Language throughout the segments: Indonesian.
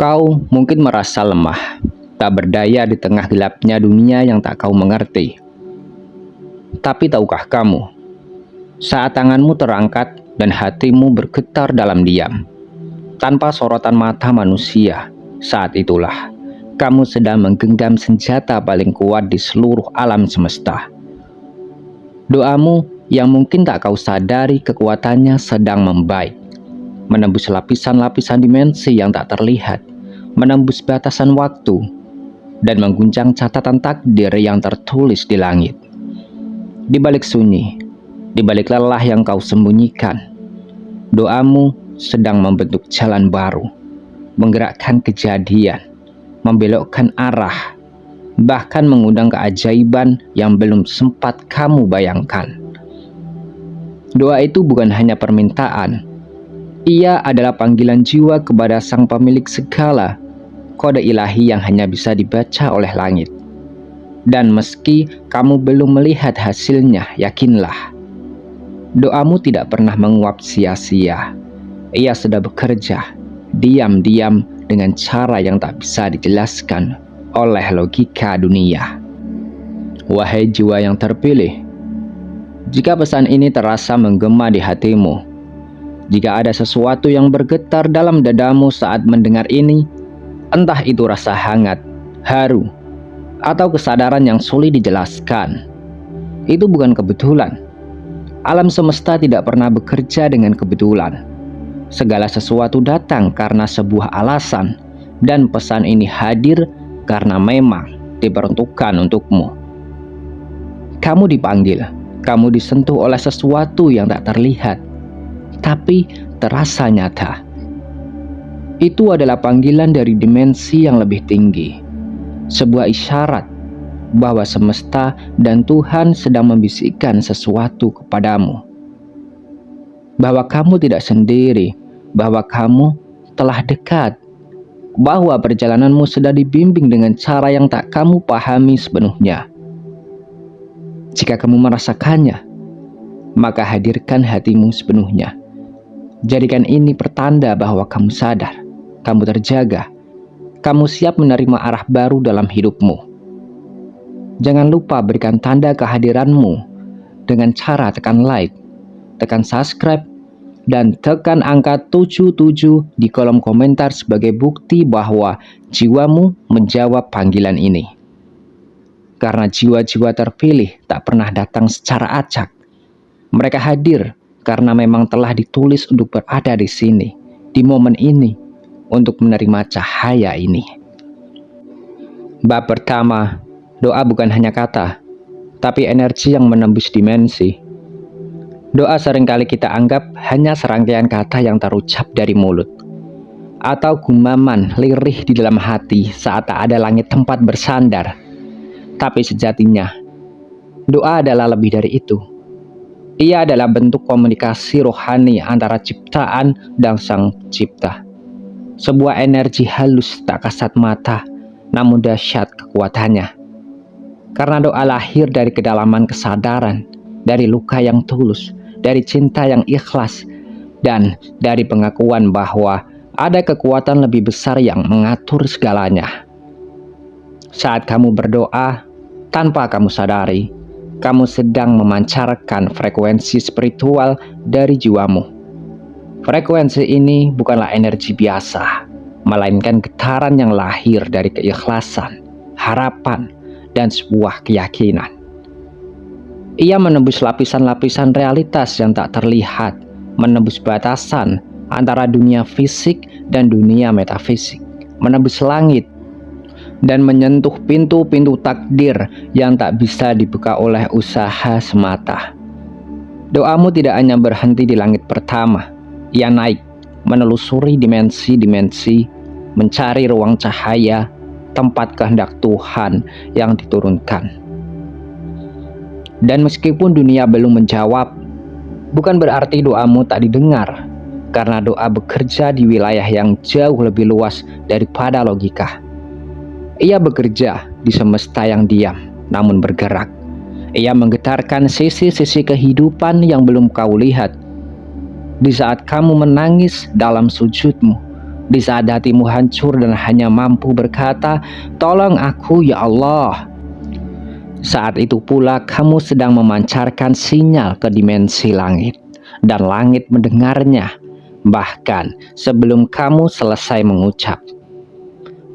Kau mungkin merasa lemah, tak berdaya di tengah gelapnya dunia yang tak kau mengerti. Tapi tahukah kamu, saat tanganmu terangkat dan hatimu bergetar dalam diam, tanpa sorotan mata manusia, saat itulah kamu sedang menggenggam senjata paling kuat di seluruh alam semesta. Doamu yang mungkin tak kau sadari kekuatannya sedang membaik, menembus lapisan-lapisan dimensi yang tak terlihat, menembus batasan waktu, dan mengguncang catatan takdir yang tertulis di langit. Di balik sunyi, di balik lelah yang kau sembunyikan, doamu sedang membentuk jalan baru, menggerakkan kejadian, membelokkan arah, bahkan mengundang keajaiban yang belum sempat kamu bayangkan. Doa itu bukan hanya permintaan, ia adalah panggilan jiwa kepada sang pemilik segala, kode ilahi yang hanya bisa dibaca oleh langit. Dan meski kamu belum melihat hasilnya, yakinlah, doamu tidak pernah menguap sia-sia. Ia sudah bekerja, diam-diam dengan cara yang tak bisa dijelaskan oleh logika dunia. Wahai jiwa yang terpilih, jika pesan ini terasa menggema di hatimu, jika ada sesuatu yang bergetar dalam dadamu saat mendengar ini, entah itu rasa hangat, haru, atau kesadaran yang sulit dijelaskan, itu bukan kebetulan. Alam semesta tidak pernah bekerja dengan kebetulan. Segala sesuatu datang karena sebuah alasan, dan pesan ini hadir karena memang diperuntukkan untukmu. Kamu dipanggil, kamu disentuh oleh sesuatu yang tak terlihat, tapi terasa nyata. Itu adalah panggilan dari dimensi yang lebih tinggi, sebuah isyarat bahwa semesta dan Tuhan sedang membisikkan sesuatu kepadamu, bahwa kamu tidak sendiri, bahwa kamu telah dekat, bahwa perjalananmu sedang dibimbing dengan cara yang tak kamu pahami sepenuhnya. Jika kamu merasakannya, maka hadirkan hatimu sepenuhnya. Jadikan ini pertanda bahwa kamu sadar, kamu terjaga, kamu siap menerima arah baru dalam hidupmu. Jangan lupa berikan tanda kehadiranmu dengan cara tekan like, tekan subscribe, dan tekan angka 77 di kolom komentar sebagai bukti bahwa jiwamu menjawab panggilan ini. Karena jiwa-jiwa terpilih tak pernah datang secara acak. Mereka hadir karena memang telah ditulis untuk berada di sini, di momen ini, untuk menerima cahaya ini. Bab pertama, doa bukan hanya kata, tapi energi yang menembus dimensi. Doa seringkali kita anggap hanya serangkaian kata yang terucap dari mulut, atau gumaman lirih di dalam hati saat tak ada langit tempat bersandar. Tapi sejatinya, doa adalah lebih dari itu. Ia adalah bentuk komunikasi rohani antara ciptaan dan sang pencipta. Sebuah energi halus tak kasat mata, namun dahsyat kekuatannya. Karena doa lahir dari kedalaman kesadaran, dari luka yang tulus, dari cinta yang ikhlas, dan dari pengakuan bahwa ada kekuatan lebih besar yang mengatur segalanya. Saat kamu berdoa, tanpa kamu sadari, kamu sedang memancarkan frekuensi spiritual dari jiwamu. Frekuensi ini bukanlah energi biasa, melainkan getaran yang lahir dari keikhlasan, harapan, dan sebuah keyakinan. Ia menembus lapisan-lapisan realitas yang tak terlihat, menembus batasan antara dunia fisik dan dunia metafisik, menembus langit, dan menyentuh pintu-pintu takdir yang tak bisa dibuka oleh usaha semata. Doamu tidak hanya berhenti di langit pertama, ia naik, menelusuri dimensi-dimensi, mencari ruang cahaya, tempat kehendak Tuhan yang diturunkan. Dan meskipun dunia belum menjawab, bukan berarti doamu tak didengar, karena doa bekerja di wilayah yang jauh lebih luas daripada logika. Ia bekerja di semesta yang diam, namun bergerak. Ia menggetarkan sisi-sisi kehidupan yang belum kau lihat. Di saat kamu menangis dalam sujudmu, Di saat hatimu hancur dan hanya mampu berkata, "Tolong aku ya Allah." Saat itu pula kamu sedang memancarkan sinyal ke dimensi langit, dan langit mendengarnya, bahkan sebelum kamu selesai mengucap.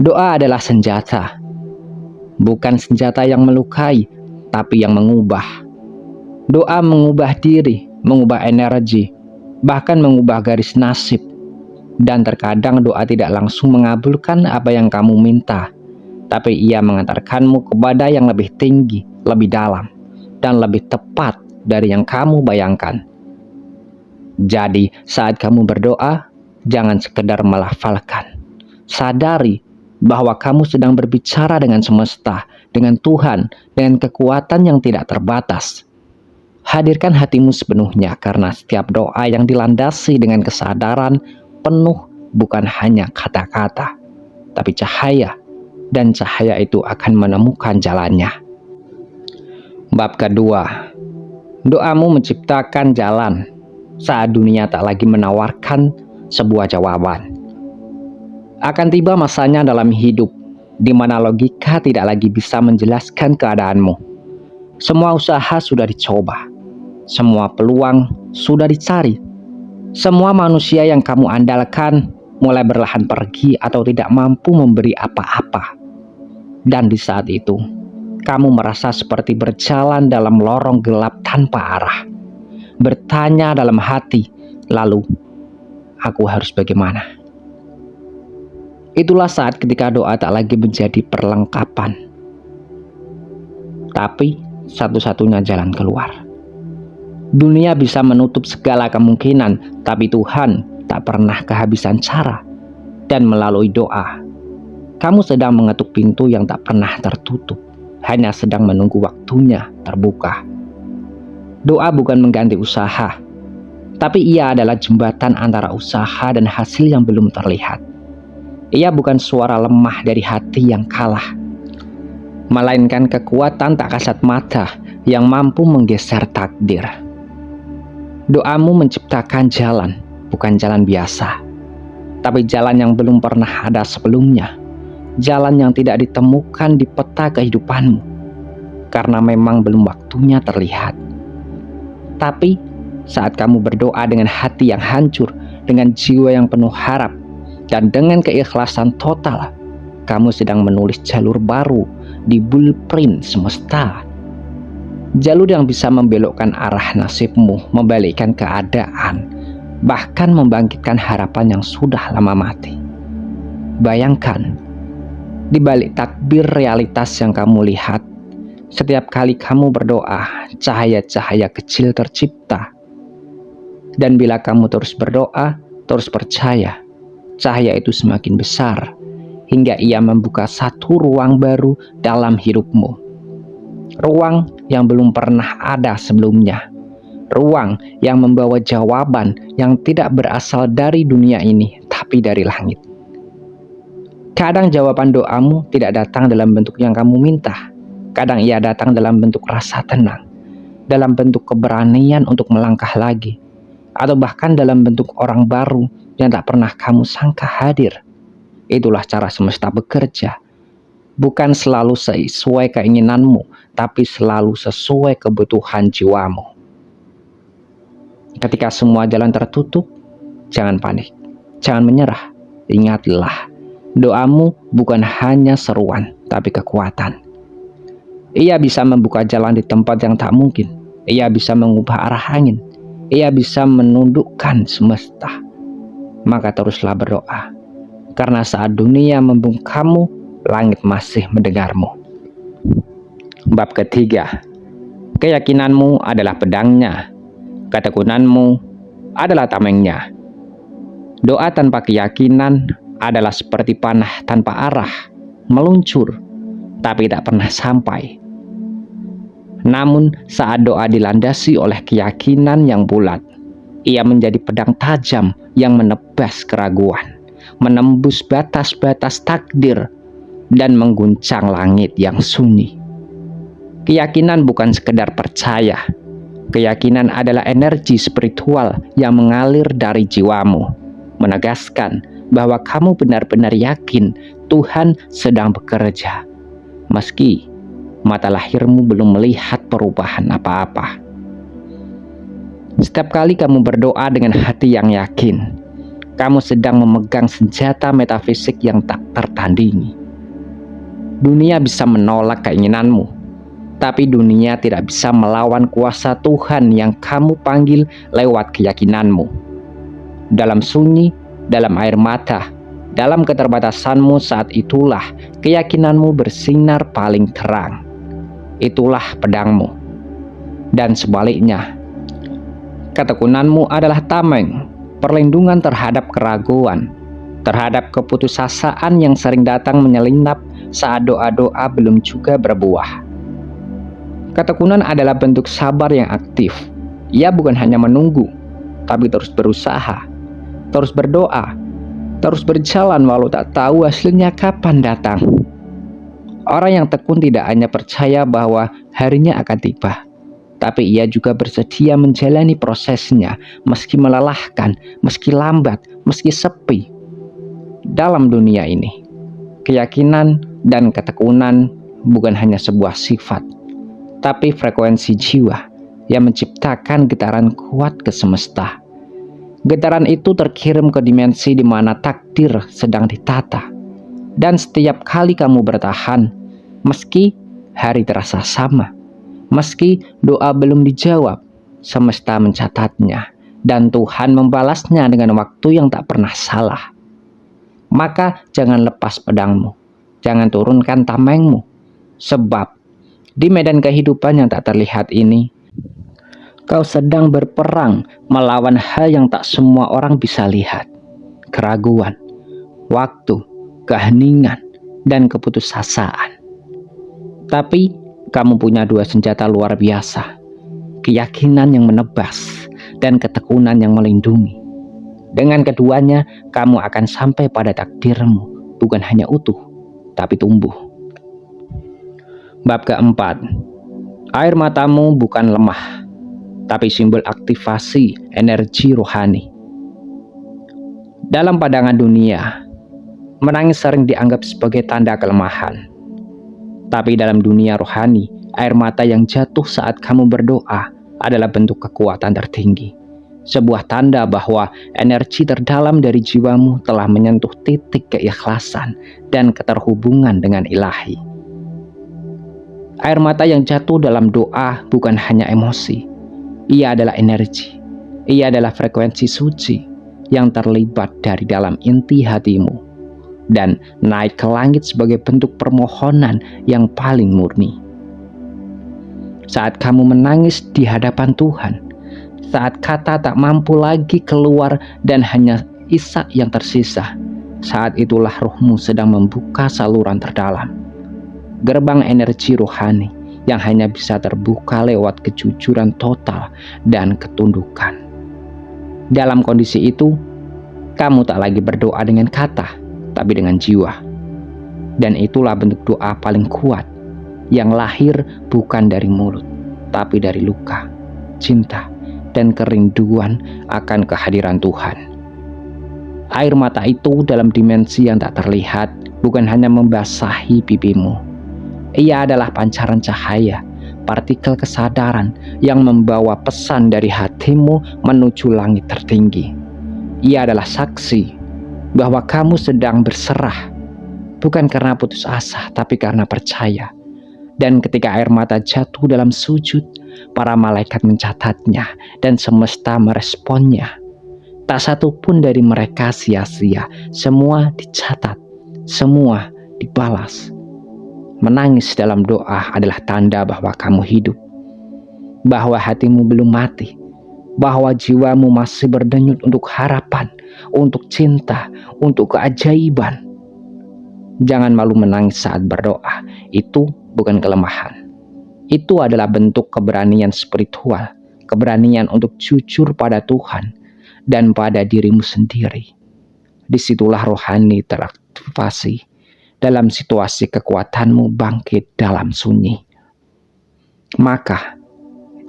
Doa adalah senjata, bukan senjata yang melukai, tapi yang mengubah. Doa mengubah diri, mengubah energi, bahkan mengubah garis nasib. Dan terkadang doa tidak langsung mengabulkan apa yang kamu minta, tapi ia mengantarkanmu kepada yang lebih tinggi, lebih dalam, dan lebih tepat dari yang kamu bayangkan. Jadi, saat kamu berdoa, jangan sekedar melafalkan. Sadari bahwa kamu sedang berbicara dengan semesta, dengan Tuhan, dengan kekuatan yang tidak terbatas. Hadirkan hatimu sepenuhnya, karena setiap doa yang dilandasi dengan kesadaran penuh bukan hanya kata-kata, tapi cahaya, dan cahaya itu akan menemukan jalannya. Bab kedua, doamu menciptakan jalan saat dunia tak lagi menawarkan sebuah jawaban. Akan tiba masanya dalam hidup di mana logika tidak lagi bisa menjelaskan keadaanmu. Semua usaha sudah dicoba, semua peluang sudah dicari. Semua manusia yang kamu andalkan mulai berlahan pergi atau tidak mampu memberi apa-apa. Dan di saat itu, kamu merasa seperti berjalan dalam lorong gelap tanpa arah. Bertanya dalam hati, lalu, aku harus bagaimana? Itulah saat ketika doa tak lagi menjadi perlengkapan, tapi satu-satunya jalan keluar. Dunia bisa menutup segala kemungkinan, tapi Tuhan tak pernah kehabisan cara. Dan melalui doa, kamu sedang mengetuk pintu yang tak pernah tertutup, hanya sedang menunggu waktunya terbuka. Doa bukan mengganti usaha, tapi ia adalah jembatan antara usaha dan hasil yang belum terlihat. Ia bukan suara lemah dari hati yang kalah, melainkan kekuatan tak kasat mata yang mampu menggeser takdir. Doamu menciptakan jalan, bukan jalan biasa, tapi jalan yang belum pernah ada sebelumnya. Jalan yang tidak ditemukan di peta kehidupanmu, karena memang belum waktunya terlihat. Tapi saat kamu berdoa dengan hati yang hancur, dengan jiwa yang penuh harap, dan dengan keikhlasan total, kamu sedang menulis jalur baru di blueprint semesta. Jalur yang bisa membelokkan arah nasibmu, membalikkan keadaan, bahkan membangkitkan harapan yang sudah lama mati. Bayangkan, di balik takbir realitas yang kamu lihat, setiap kali kamu berdoa, cahaya-cahaya kecil tercipta. Dan bila kamu terus berdoa, terus percaya, cahaya itu semakin besar, hingga ia membuka satu ruang baru dalam hidupmu. Ruang yang belum pernah ada sebelumnya. Ruang yang membawa jawaban yang tidak berasal dari dunia ini, tapi dari langit. Kadang jawaban doamu tidak datang dalam bentuk yang kamu minta. Kadang ia datang dalam bentuk rasa tenang, dalam bentuk keberanian untuk melangkah lagi, atau bahkan dalam bentuk orang baru yang tak pernah kamu sangka hadir. Itulah cara semesta bekerja. Bukan selalu sesuai keinginanmu, tapi selalu sesuai kebutuhan jiwamu. Ketika semua jalan tertutup, jangan panik, jangan menyerah. Ingatlah, doamu bukan hanya seruan, tapi kekuatan. Ia bisa membuka jalan di tempat yang tak mungkin. Ia bisa mengubah arah angin. Ia bisa menundukkan semesta. Maka teruslah berdoa, karena saat dunia membungkammu, langit masih mendengarmu. Bab ketiga, keyakinanmu adalah pedangnya, ketekunanmu adalah tamengnya. Doa tanpa keyakinan adalah seperti panah tanpa arah, meluncur, tapi tak pernah sampai. Namun saat doa dilandasi oleh keyakinan yang bulat, ia menjadi pedang tajam yang menebas keraguan, menembus batas-batas takdir, dan mengguncang langit yang sunyi. Keyakinan bukan sekedar percaya. Keyakinan adalah energi spiritual yang mengalir dari jiwamu, menegaskan bahwa kamu benar-benar yakin Tuhan sedang bekerja, meski mata lahirmu belum melihat perubahan apa-apa. Setiap kali kamu berdoa dengan hati yang yakin, kamu sedang memegang senjata metafisik yang tak tertandingi. Dunia bisa menolak keinginanmu, tapi dunia tidak bisa melawan kuasa Tuhan yang kamu panggil lewat keyakinanmu. Dalam sunyi, dalam air mata, dalam keterbatasanmu, saat itulah keyakinanmu bersinar paling terang. Itulah pedangmu. Dan sebaliknya, ketekunanmu adalah tameng, perlindungan terhadap keraguan, terhadap keputusasaan yang sering datang menyelinap saat doa-doa belum juga berbuah. Ketekunan adalah bentuk sabar yang aktif. Ia bukan hanya menunggu, tapi terus berusaha, terus berdoa, terus berjalan walau tak tahu hasilnya kapan datang. Orang yang tekun tidak hanya percaya bahwa harinya akan tiba, tapi ia juga bersedia menjalani prosesnya meski melelahkan, meski lambat, meski sepi. Dalam dunia ini, keyakinan dan ketekunan bukan hanya sebuah sifat, tapi frekuensi jiwa yang menciptakan getaran kuat ke semesta. Getaran itu terkirim ke dimensi di mana takdir sedang ditata. Dan setiap kali kamu bertahan, meski hari terasa sama, meski doa belum dijawab, semesta mencatatnya, dan Tuhan membalasnya dengan waktu yang tak pernah salah. Maka jangan lepas pedangmu, jangan turunkan tamengmu, sebab di medan kehidupan yang tak terlihat ini, kau sedang berperang melawan hal yang tak semua orang bisa lihat. Keraguan, waktu, keheningan, dan keputusasaan. Tapi kamu punya dua senjata luar biasa, keyakinan yang menebas dan ketekunan yang melindungi. Dengan keduanya, kamu akan sampai pada takdirmu, bukan hanya utuh, tapi tumbuh. Bab keempat, air matamu bukan lemah, tapi simbol aktivasi energi rohani. Dalam pandangan dunia, menangis sering dianggap sebagai tanda kelemahan. Tapi dalam dunia rohani, air mata yang jatuh saat kamu berdoa adalah bentuk kekuatan tertinggi. Sebuah tanda bahwa energi terdalam dari jiwamu telah menyentuh titik keikhlasan dan keterhubungan dengan ilahi. Air mata yang jatuh dalam doa bukan hanya emosi. Ia adalah energi. Ia adalah frekuensi suci yang terlibat dari dalam inti hatimu dan naik ke langit sebagai bentuk permohonan yang paling murni. Saat kamu menangis di hadapan Tuhan, saat kata tak mampu lagi keluar dan hanya isak yang tersisa, saat itulah rohmu sedang membuka saluran terdalam. Gerbang energi rohani yang hanya bisa terbuka lewat kejujuran total dan ketundukan. Dalam kondisi itu, kamu tak lagi berdoa dengan kata, tapi dengan jiwa. Dan itulah bentuk doa paling kuat, yang lahir bukan dari mulut, tapi dari luka, cinta, dan kerinduan akan kehadiran Tuhan. Air mata itu dalam dimensi yang tak terlihat bukan hanya membasahi pipimu. Ia adalah pancaran cahaya, partikel kesadaran yang membawa pesan dari hatimu menuju langit tertinggi. Ia adalah saksi bahwa kamu sedang berserah, bukan karena putus asa, tapi karena percaya. Dan ketika air mata jatuh dalam sujud, para malaikat mencatatnya dan semesta meresponnya. Tak satu pun dari mereka sia-sia, semua dicatat, semua dibalas. Menangis dalam doa adalah tanda bahwa kamu hidup, bahwa hatimu belum mati, bahwa jiwamu masih berdenyut untuk harapan, untuk cinta, untuk keajaiban. Jangan malu menangis saat berdoa, itu bukan kelemahan. Itu adalah bentuk keberanian spiritual, keberanian untuk jujur pada Tuhan dan pada dirimu sendiri. Disitulah rohani teraktivasi. Dalam situasi kekuatanmu bangkit dalam sunyi. Maka,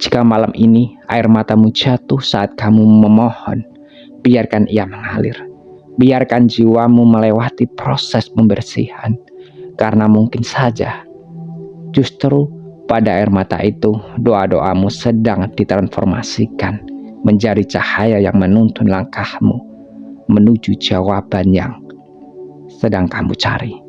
jika malam ini air matamu jatuh saat kamu memohon, biarkan ia mengalir. Biarkan jiwamu melewati proses pembersihan, karena mungkin saja justru pada air mata itu doa-doamu sedang ditransformasikan menjadi cahaya yang menuntun langkahmu menuju jawaban yang sedang kamu cari.